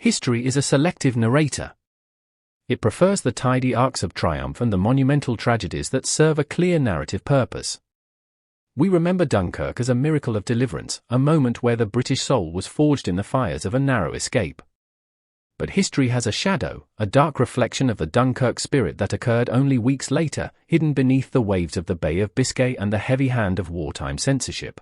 History is a selective narrator. It prefers the tidy arcs of triumph and the monumental tragedies that serve a clear narrative purpose. We remember Dunkirk as a miracle of deliverance, a moment where the British soul was forged in the fires of a narrow escape. But history has a shadow, a dark reflection of the Dunkirk spirit that occurred only weeks later, hidden beneath the waves of the Bay of Biscay and the heavy hand of wartime censorship.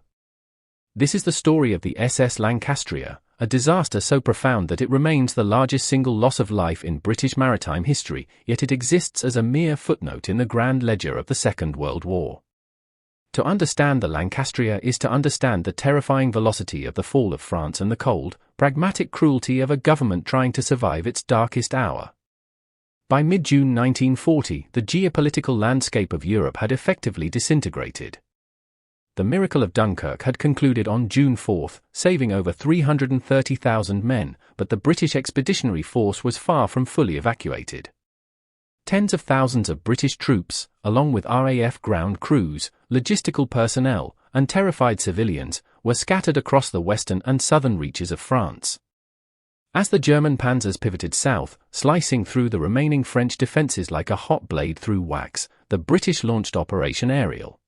This is the story of the SS Lancastria, a disaster so profound that it remains the largest single loss of life in British maritime history, yet it exists as a mere footnote in the grand ledger of the Second World War. To understand the Lancastria is to understand the terrifying velocity of the fall of France and the cold, pragmatic cruelty of a government trying to survive its darkest hour. By mid-June 1940, the geopolitical landscape of Europe had effectively disintegrated. The miracle of Dunkirk had concluded on June 4, saving over 330,000 men, but the British expeditionary force was far from fully evacuated. Tens of thousands of British troops, along with RAF ground crews, logistical personnel, and terrified civilians, were scattered across the western and southern reaches of France. As the German panzers pivoted south, slicing through the remaining French defences like a hot blade through wax, the British launched Operation Ariel.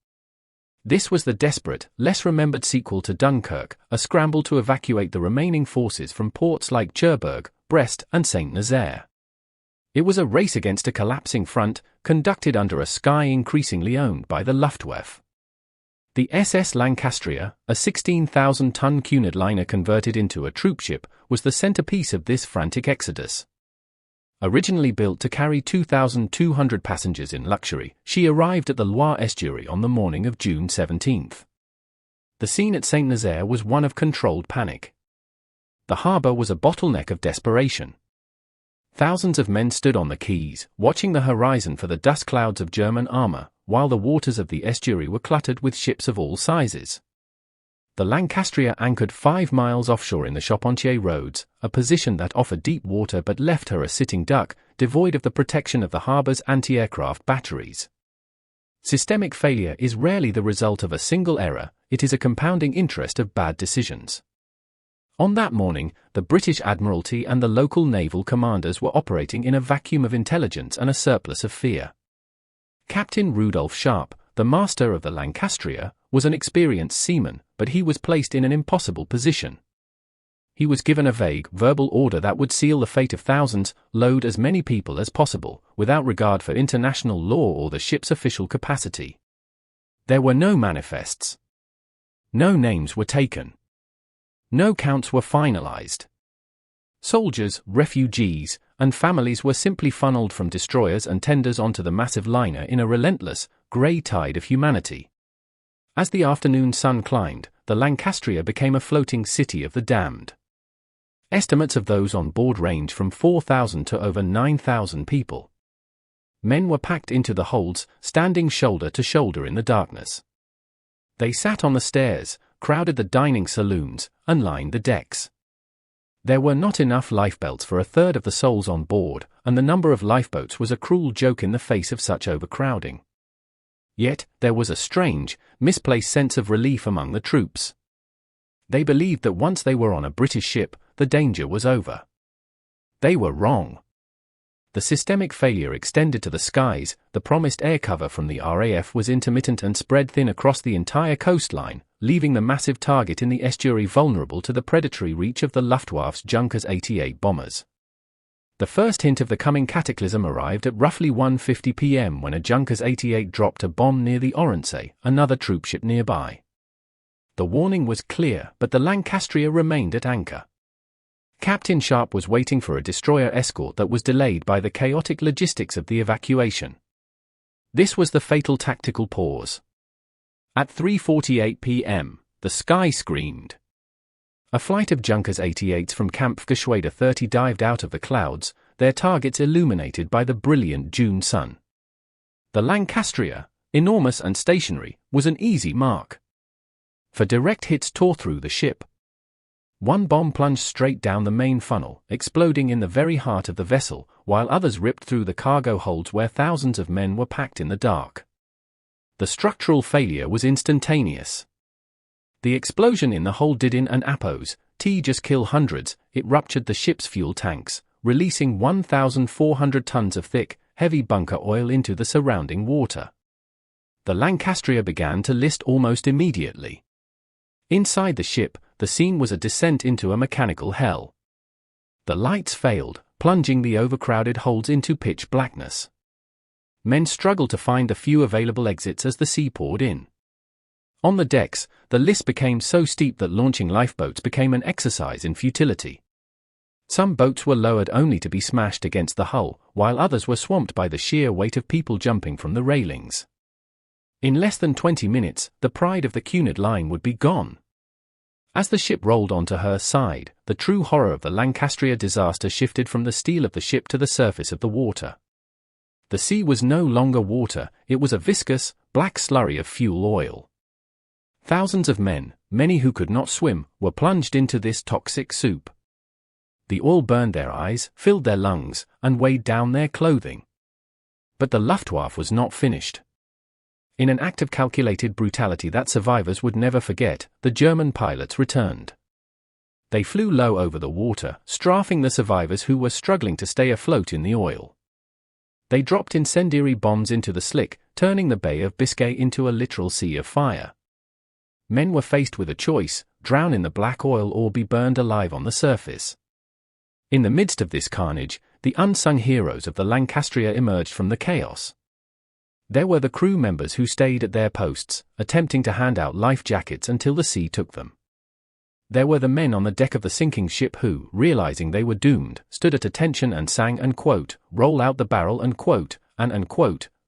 This was the desperate, less-remembered sequel to Dunkirk, a scramble to evacuate the remaining forces from ports like Cherbourg, Brest, and Saint-Nazaire. It was a race against a collapsing front, conducted under a sky increasingly owned by the Luftwaffe. The SS Lancastria, a 16,000-ton Cunard liner converted into a troopship, was the centerpiece of this frantic exodus. Originally built to carry 2,200 passengers in luxury, she arrived at the Loire estuary on the morning of June 17. The scene at Saint-Nazaire was one of controlled panic. The harbour was a bottleneck of desperation. Thousands of men stood on the quays, watching the horizon for the dust clouds of German armour, while the waters of the estuary were cluttered with ships of all sizes. The Lancastria anchored 5 miles offshore in the Charpentier Roads, a position that offered deep water but left her a sitting duck, devoid of the protection of the harbour's anti-aircraft batteries. Systemic failure is rarely the result of a single error, it is a compounding interest of bad decisions. On that morning, the British Admiralty and the local naval commanders were operating in a vacuum of intelligence and a surplus of fear. Captain Rudolph Sharp, the master of the Lancastria, was an experienced seaman, but he was placed in an impossible position. He was given a vague, verbal order that would seal the fate of thousands, load as many people as possible, without regard for international law or the ship's official capacity. There were no manifests. No names were taken. No counts were finalized. Soldiers, refugees, and families were simply funneled from destroyers and tenders onto the massive liner in a relentless, grey tide of humanity. As the afternoon sun climbed, the Lancastria became a floating city of the damned. Estimates of those on board range from 4,000 to over 9,000 people. Men were packed into the holds, standing shoulder to shoulder in the darkness. They sat on the stairs, crowded the dining saloons, and lined the decks. There were not enough lifebelts for a third of the souls on board, and the number of lifeboats was a cruel joke in the face of such overcrowding. Yet, there was a strange, misplaced sense of relief among the troops. They believed that once they were on a British ship, the danger was over. They were wrong. The systemic failure extended to the skies, the promised air cover from the RAF was intermittent and spread thin across the entire coastline, leaving the massive target in the estuary vulnerable to the predatory reach of the Luftwaffe's Junkers 88 bombers. The first hint of the coming cataclysm arrived at roughly 1:50 p.m. when a Junkers 88 dropped a bomb near the Orense, another troopship nearby. The warning was clear, but the Lancastria remained at anchor. Captain Sharp was waiting for a destroyer escort that was delayed by the chaotic logistics of the evacuation. This was the fatal tactical pause. At 3:48 p.m., the sky screamed. A flight of Junkers 88s from Camp Geschwader 30 dived out of the clouds, their targets illuminated by the brilliant June sun. The Lancastria, enormous and stationary, was an easy mark. For direct hits tore through the ship. One bomb plunged straight down the main funnel, exploding in the very heart of the vessel, while others ripped through the cargo holds where thousands of men were packed in the dark. The structural failure was instantaneous. The explosion in the hold Didin and Appos, just kill hundreds, it ruptured the ship's fuel tanks, releasing 1,400 tons of thick, heavy bunker oil into the surrounding water. The Lancastria began to list almost immediately. Inside the ship, the scene was a descent into a mechanical hell. The lights failed, plunging the overcrowded holds into pitch blackness. Men struggled to find the few available exits as the sea poured in. On the decks, the list became so steep that launching lifeboats became an exercise in futility. Some boats were lowered only to be smashed against the hull, while others were swamped by the sheer weight of people jumping from the railings. In less than 20 minutes, the pride of the Cunard line would be gone. As the ship rolled onto her side, the true horror of the Lancastria disaster shifted from the steel of the ship to the surface of the water. The sea was no longer water, it was a viscous, black slurry of fuel oil. Thousands of men, many who could not swim, were plunged into this toxic soup. The oil burned their eyes, filled their lungs, and weighed down their clothing. But the Luftwaffe was not finished. In an act of calculated brutality that survivors would never forget, the German pilots returned. They flew low over the water, strafing the survivors who were struggling to stay afloat in the oil. They dropped incendiary bombs into the slick, turning the Bay of Biscay into a literal sea of fire. Men were faced with a choice: drown in the black oil or be burned alive on the surface. In the midst of this carnage, the unsung heroes of the Lancastria emerged from the chaos. There were the crew members who stayed at their posts, attempting to hand out life jackets until the sea took them. There were the men on the deck of the sinking ship who, realizing they were doomed, stood at attention and sang "Roll out the barrel" and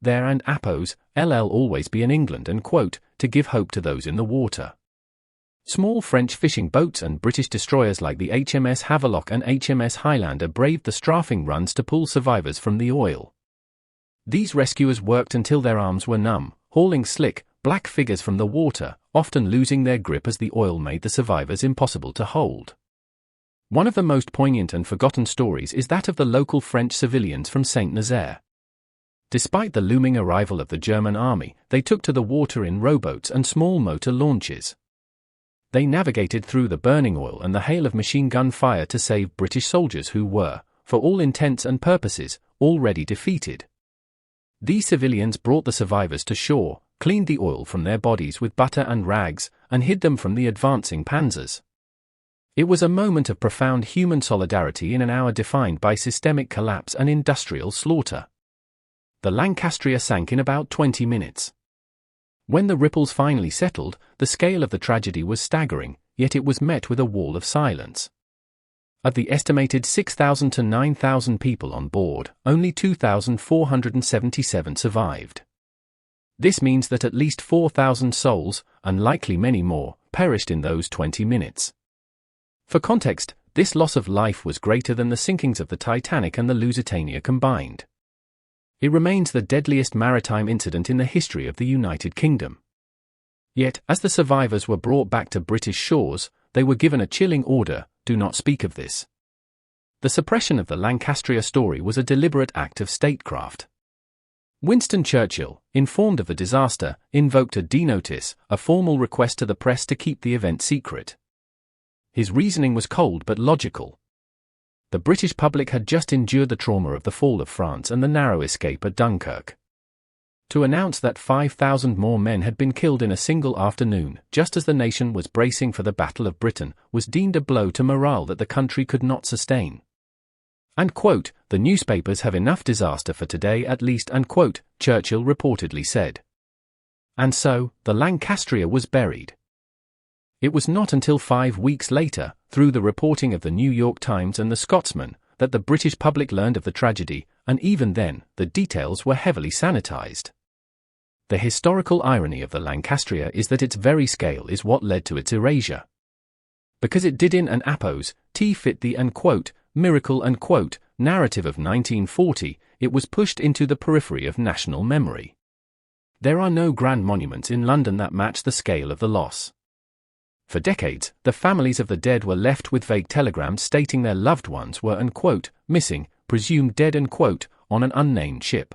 "There and Appos, LL always be in England" to give hope to those in the water. Small French fishing boats and British destroyers like the HMS Havelock and HMS Highlander braved the strafing runs to pull survivors from the oil. These rescuers worked until their arms were numb, hauling slick, black figures from the water, often losing their grip as the oil made the survivors impossible to hold. One of the most poignant and forgotten stories is that of the local French civilians from Saint-Nazaire. Despite the looming arrival of the German army, they took to the water in rowboats and small motor launches. They navigated through the burning oil and the hail of machine gun fire to save British soldiers who were, for all intents and purposes, already defeated. These civilians brought the survivors to shore, cleaned the oil from their bodies with butter and rags, and hid them from the advancing panzers. It was a moment of profound human solidarity in an hour defined by systemic collapse and industrial slaughter. The Lancastria sank in about 20 minutes. When the ripples finally settled, the scale of the tragedy was staggering, yet it was met with a wall of silence. Of the estimated 6,000 to 9,000 people on board, only 2,477 survived. This means that at least 4,000 souls, and likely many more, perished in those 20 minutes. For context, this loss of life was greater than the sinkings of the Titanic and the Lusitania combined. It remains the deadliest maritime incident in the history of the United Kingdom. Yet, as the survivors were brought back to British shores, they were given a chilling order: do not speak of this. The suppression of the Lancastria story was a deliberate act of statecraft. Winston Churchill, informed of the disaster, invoked a D-notice, a formal request to the press to keep the event secret. His reasoning was cold but logical. The British public had just endured the trauma of the fall of France and the narrow escape at Dunkirk. To announce that 5,000 more men had been killed in a single afternoon, just as the nation was bracing for the Battle of Britain, was deemed a blow to morale that the country could not sustain. And "The newspapers have enough disaster for today at least," Churchill reportedly said. And so, the Lancastria was buried. It was not until 5 weeks later, through the reporting of the New York Times and the Scotsman, that the British public learned of the tragedy, and even then, the details were heavily sanitized. The historical irony of the Lancastria is that its very scale is what led to its erasure. Because it did in an Appos, fit the miracle narrative of 1940, it was pushed into the periphery of national memory. There are no grand monuments in London that match the scale of the loss. For decades, the families of the dead were left with vague telegrams stating their loved ones were missing, presumed dead on an unnamed ship.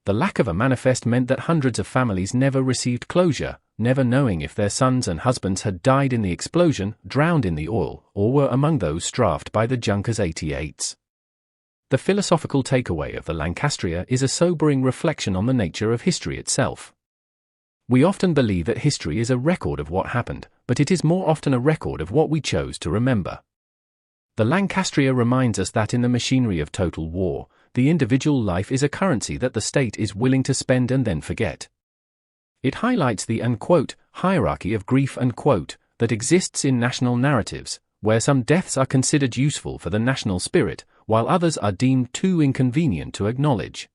The lack of a manifest meant that hundreds of families never received closure, never knowing if their sons and husbands had died in the explosion, drowned in the oil, or were among those strafed by the Junkers 88s. The philosophical takeaway of the Lancastria is a sobering reflection on the nature of history itself. We often believe that history is a record of what happened, but it is more often a record of what we chose to remember. The Lancastria reminds us that in the machinery of total war, the individual life is a currency that the state is willing to spend and then forget. It highlights the unquote, hierarchy of grief unquote, that exists in national narratives, where some deaths are considered useful for the national spirit, while others are deemed too inconvenient to acknowledge.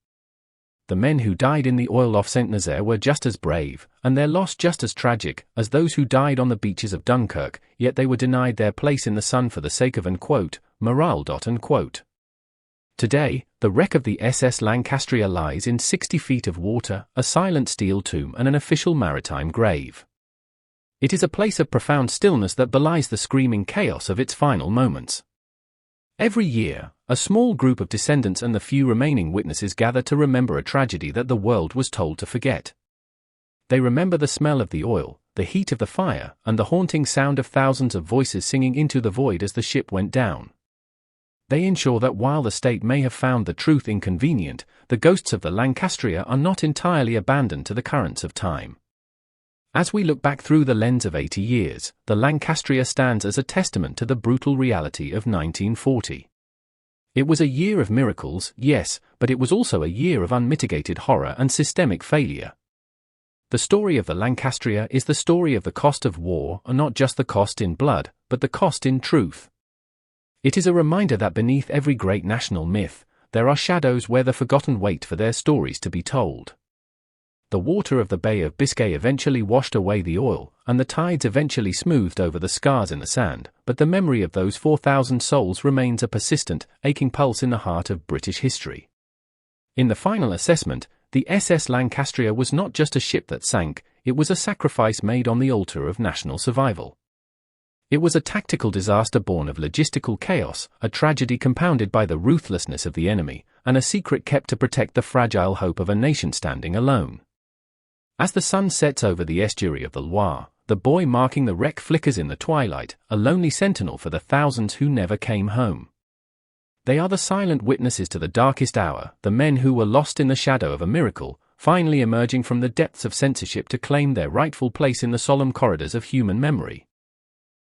The men who died in the oil off Saint-Nazaire were just as brave, and their loss just as tragic, as those who died on the beaches of Dunkirk, yet they were denied their place in the sun for the sake of unquote, morale. Unquote. Today, the wreck of the SS Lancastria lies in 60 feet of water, a silent steel tomb and an official maritime grave. It is a place of profound stillness that belies the screaming chaos of its final moments. Every year, a small group of descendants and the few remaining witnesses gather to remember a tragedy that the world was told to forget. They remember the smell of the oil, the heat of the fire, and the haunting sound of thousands of voices singing into the void as the ship went down. They ensure that while the state may have found the truth inconvenient, the ghosts of the Lancastria are not entirely abandoned to the currents of time. As we look back through the lens of 80 years, the Lancastria stands as a testament to the brutal reality of 1940. It was a year of miracles, yes, but it was also a year of unmitigated horror and systemic failure. The story of the Lancastria is the story of the cost of war, and not just the cost in blood, but the cost in truth. It is a reminder that beneath every great national myth, there are shadows where the forgotten wait for their stories to be told. The water of the Bay of Biscay eventually washed away the oil, and the tides eventually smoothed over the scars in the sand, but the memory of those 4,000 souls remains a persistent, aching pulse in the heart of British history. In the final assessment, the SS Lancastria was not just a ship that sank, it was a sacrifice made on the altar of national survival. It was a tactical disaster born of logistical chaos, a tragedy compounded by the ruthlessness of the enemy, and a secret kept to protect the fragile hope of a nation standing alone. As the sun sets over the estuary of the Loire, the buoy marking the wreck flickers in the twilight, a lonely sentinel for the thousands who never came home. They are the silent witnesses to the darkest hour, the men who were lost in the shadow of a miracle, finally emerging from the depths of censorship to claim their rightful place in the solemn corridors of human memory.